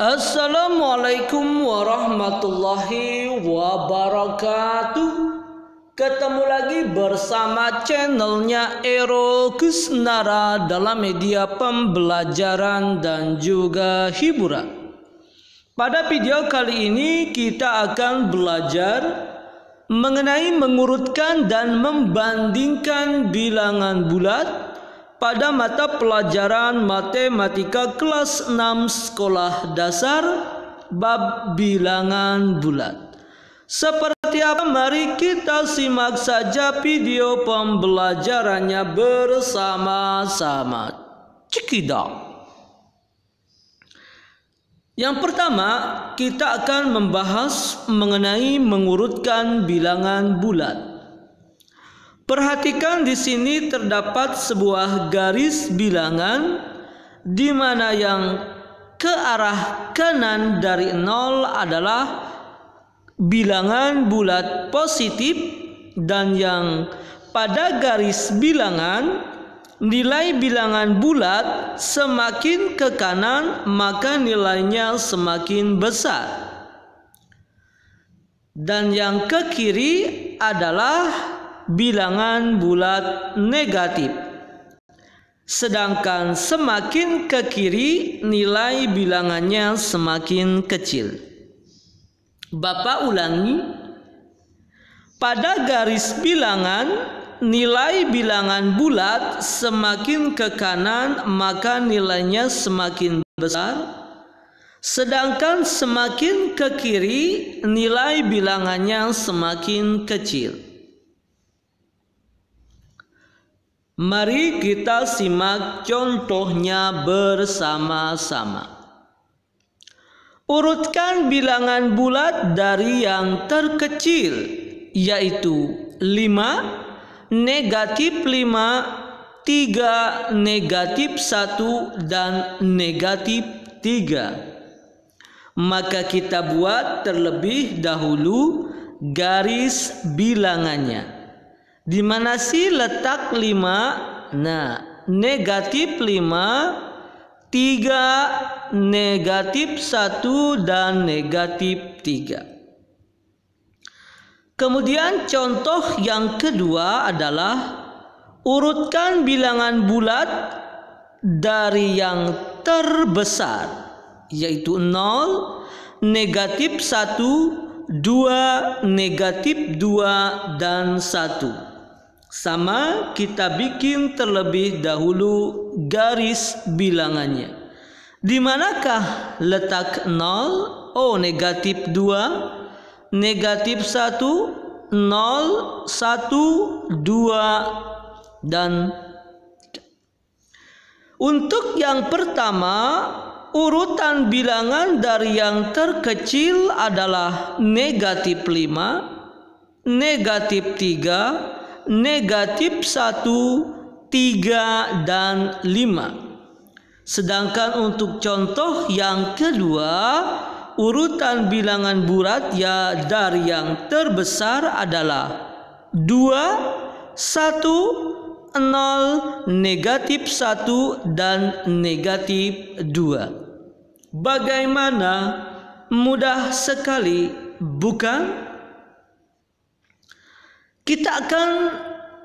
Assalamualaikum warahmatullahi wabarakatuh. Ketemu lagi bersama channelnya Ero Kusnara dalam media pembelajaran dan juga hiburan. Pada video kali ini kita akan belajar mengenai mengurutkan dan membandingkan bilangan bulat pada mata pelajaran matematika kelas 6 sekolah dasar bab bilangan bulat. Seperti apa? Mari kita simak saja video pembelajarannya bersama-sama. Cekidot. Yang pertama, kita akan membahas mengenai mengurutkan bilangan bulat. Perhatikan di sini terdapat sebuah garis bilangan di mana yang ke arah kanan dari 0 adalah bilangan bulat positif dan yang pada garis bilangan nilai bilangan bulat semakin ke kanan maka nilainya semakin besar. Dan yang ke kiri adalah bilangan bulat negatif. Sedangkan semakin ke kiri nilai bilangannya semakin kecil. Bapak ulangi. Pada garis bilangan nilai bilangan bulat semakin ke kanan maka nilainya semakin besar. Sedangkan semakin ke kiri nilai bilangannya semakin kecil. Mari kita simak contohnya bersama-sama. Urutkan bilangan bulat dari yang terkecil, yaitu 5, negatif 5, 3, negatif 1, dan negatif 3. Maka kita buat terlebih dahulu garis bilangannya. Di mana sih letak 5? Nah, negatif 5, 3, negatif 1, dan negatif 3. Kemudian contoh yang kedua adalah urutkan bilangan bulat dari yang terbesar, yaitu 0, negatif 1, 2, negatif 2, dan 1. Sama, kita bikin terlebih dahulu garis bilangannya. Di manakah letak 0? Oh, negatif 2, negatif 1, 0, 1, 2, dan untuk yang pertama, urutan bilangan dari yang terkecil adalah negatif 5, negatif 3, negatif 1, 3, dan 5. Sedangkan untuk contoh yang kedua, urutan bilangan bulat ya dari yang terbesar adalah 2, 1, 0, negatif 1, dan negatif 2. Bagaimana? Mudah sekali, bukan? Kita akan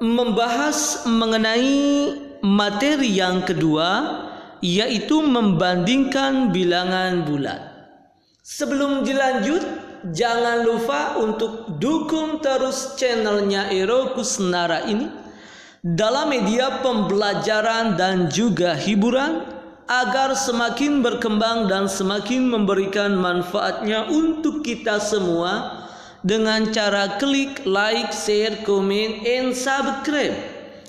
membahas mengenai materi yang kedua, yaitu membandingkan bilangan bulat. Sebelum dilanjut, jangan lupa untuk dukung terus channelnya Ero Kusnara ini dalam media pembelajaran dan juga hiburan agar semakin berkembang dan semakin memberikan manfaatnya untuk kita semua dengan cara klik like, share, komen, and subscribe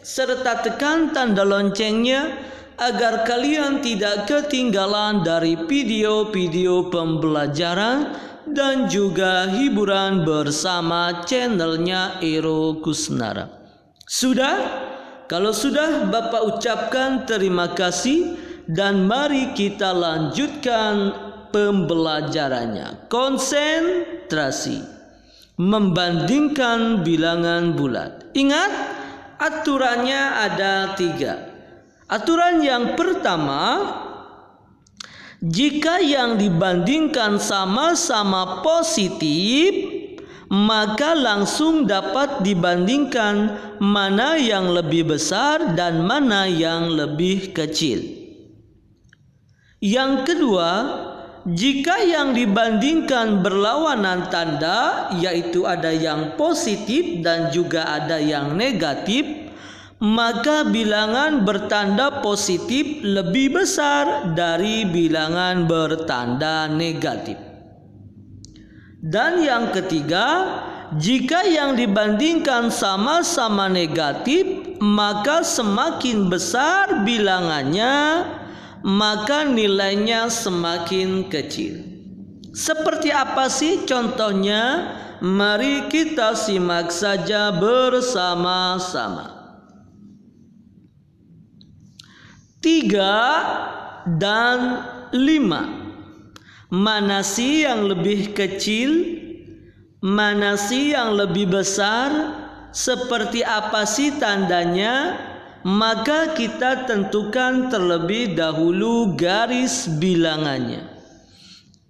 serta tekan tanda loncengnya agar kalian tidak ketinggalan dari video-video pembelajaran dan juga hiburan bersama channelnya Ero Kusnara. Sudah? Kalau sudah, Bapak ucapkan terima kasih dan mari kita lanjutkan pembelajarannya. Konsentrasi. Membandingkan bilangan bulat. Ingat, aturannya ada 3. Aturan yang pertama, Jika yang dibandingkan sama-sama positif, maka langsung dapat dibandingkan mana yang lebih besar dan mana yang lebih kecil. Yang kedua, jika yang dibandingkan berlawanan tanda, yaitu ada yang positif dan juga ada yang negatif, maka bilangan bertanda positif lebih besar dari bilangan bertanda negatif. Dan yang ketiga, jika yang dibandingkan sama-sama negatif, maka semakin besar bilangannya, maka nilainya semakin kecil. Seperti apa sih contohnya? Mari kita simak saja bersama-sama. 3 dan 5. Mana sih yang lebih kecil? Mana sih yang lebih besar? Seperti apa sih tandanya? Maka kita tentukan terlebih dahulu garis bilangannya.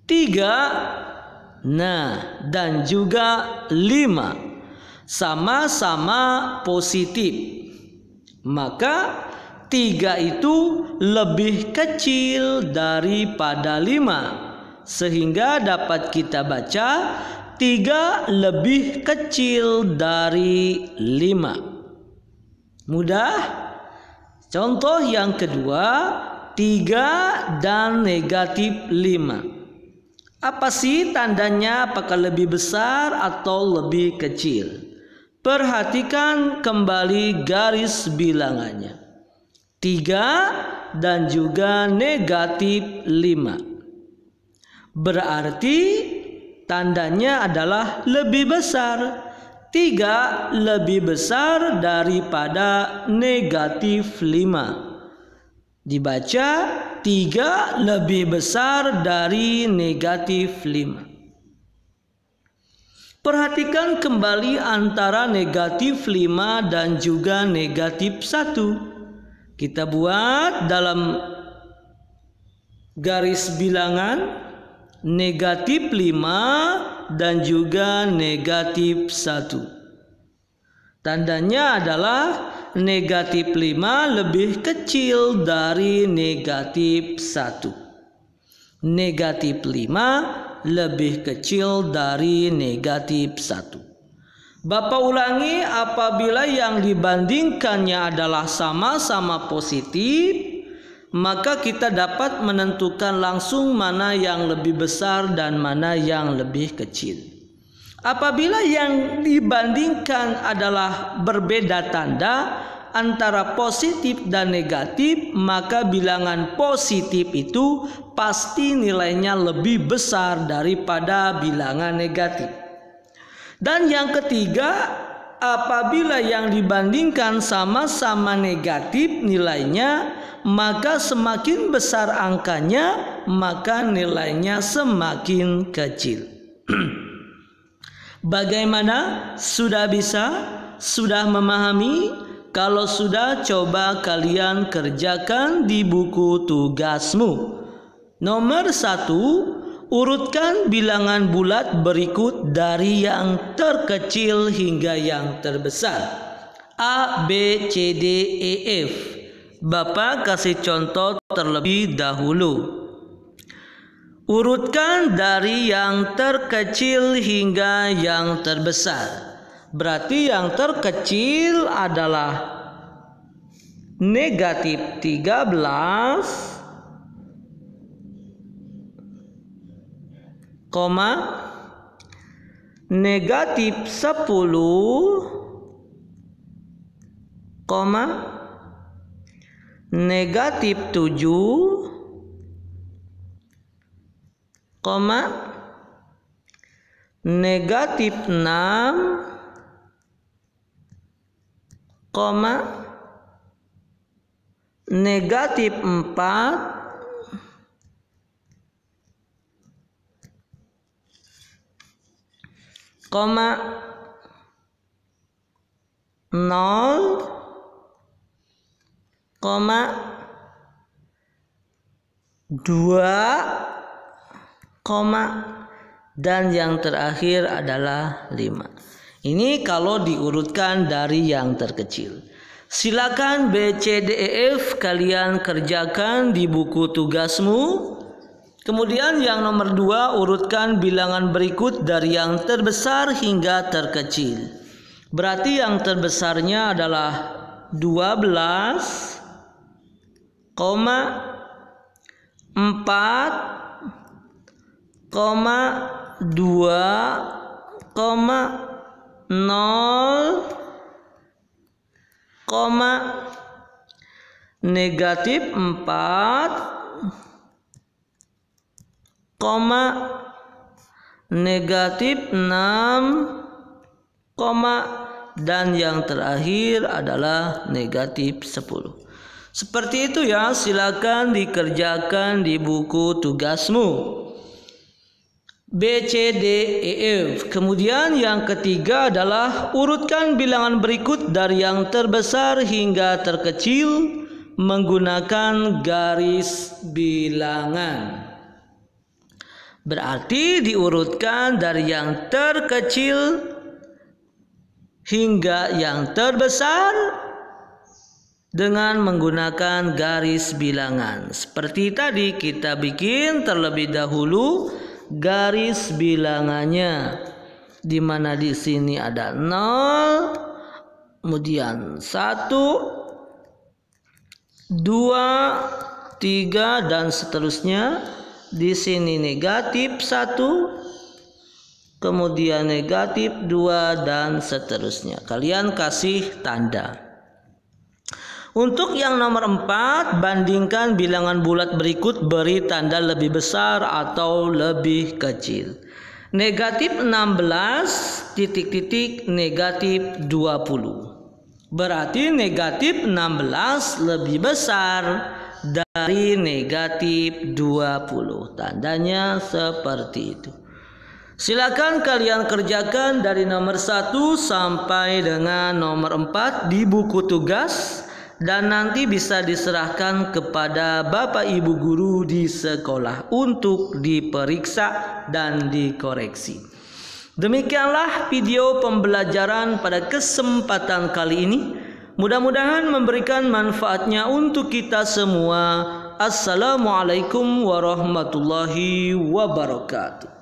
3, nah, dan juga 5 sama-sama positif. Maka 3 itu lebih kecil daripada 5, sehingga dapat kita baca 3 lebih kecil dari 5. Mudah? Contoh yang kedua, 3 dan negatif 5. Apa sih tandanya? Apakah lebih besar atau lebih kecil? Perhatikan kembali garis bilangannya. 3 dan juga negatif 5. Berarti tandanya adalah lebih besar. 3 lebih besar daripada negatif 5. Dibaca 3 lebih besar dari negatif 5. Perhatikan kembali antara negatif 5 dan juga negatif 1. Kita buat dalam garis bilangan negatif 5 dan juga negatif 1. Tandanya adalah negatif 5 lebih kecil dari negatif 1. Negatif 5 lebih kecil dari negatif 1. Bapak ulangi, apabila yang dibandingkannya adalah sama-sama positif, maka kita dapat menentukan langsung mana yang lebih besar dan mana yang lebih kecil. Apabila yang dibandingkan adalah berbeda tanda antara positif dan negatif, maka bilangan positif itu pasti nilainya lebih besar daripada bilangan negatif. Dan yang ketiga, apabila yang dibandingkan sama-sama negatif nilainya, maka semakin besar angkanya, maka nilainya semakin kecil. Bagaimana? Sudah bisa? Sudah memahami? Kalau sudah, coba kalian kerjakan di buku tugasmu. Nomor 1, urutkan bilangan bulat berikut dari yang terkecil hingga yang terbesar. A, B, C, D, E, F. Bapak kasih contoh terlebih dahulu. Urutkan dari yang terkecil hingga yang terbesar. Berarti yang terkecil adalah negatif 13, negatif 10, negatif 7, negatif 6, negatif 4, dan yang terakhir adalah 5. Ini kalau diurutkan dari yang terkecil. Silakan B, C, D, E, F kalian kerjakan di buku tugasmu. Kemudian yang nomor 2, urutkan bilangan berikut dari yang terbesar hingga terkecil. Berarti yang terbesarnya adalah 12,4,2,0, negatif 4, negatif 6, dan yang terakhir adalah negatif 10. Seperti itu ya, silakan dikerjakan di buku tugasmu. B, C, D, E, F. Kemudian yang ketiga adalah urutkan bilangan berikut dari yang terbesar hingga terkecil menggunakan garis bilangan. Berarti diurutkan dari yang terkecil hingga yang terbesar dengan menggunakan garis bilangan. Seperti tadi kita bikin terlebih dahulu garis bilangannya, di mana di sini ada 0, kemudian 1, 2, 3 dan seterusnya. Di sini negatif 1, kemudian negatif 2 dan seterusnya. Kalian kasih tanda. Untuk yang nomor 4, bandingkan bilangan bulat berikut, beri tanda lebih besar atau lebih kecil. Negatif 16 titik-titik negatif 20. Berarti negatif 16 lebih besar dari negatif 20. Tandanya seperti itu. Silakan kalian kerjakan dari nomor 1 sampai dengan nomor 4 di buku tugas, dan nanti bisa diserahkan kepada Bapak Ibu guru di sekolah untuk diperiksa dan dikoreksi. Demikianlah video pembelajaran pada kesempatan kali ini. Mudah-mudahan memberikan manfaatnya untuk kita semua. Assalamualaikum warahmatullahi wabarakatuh.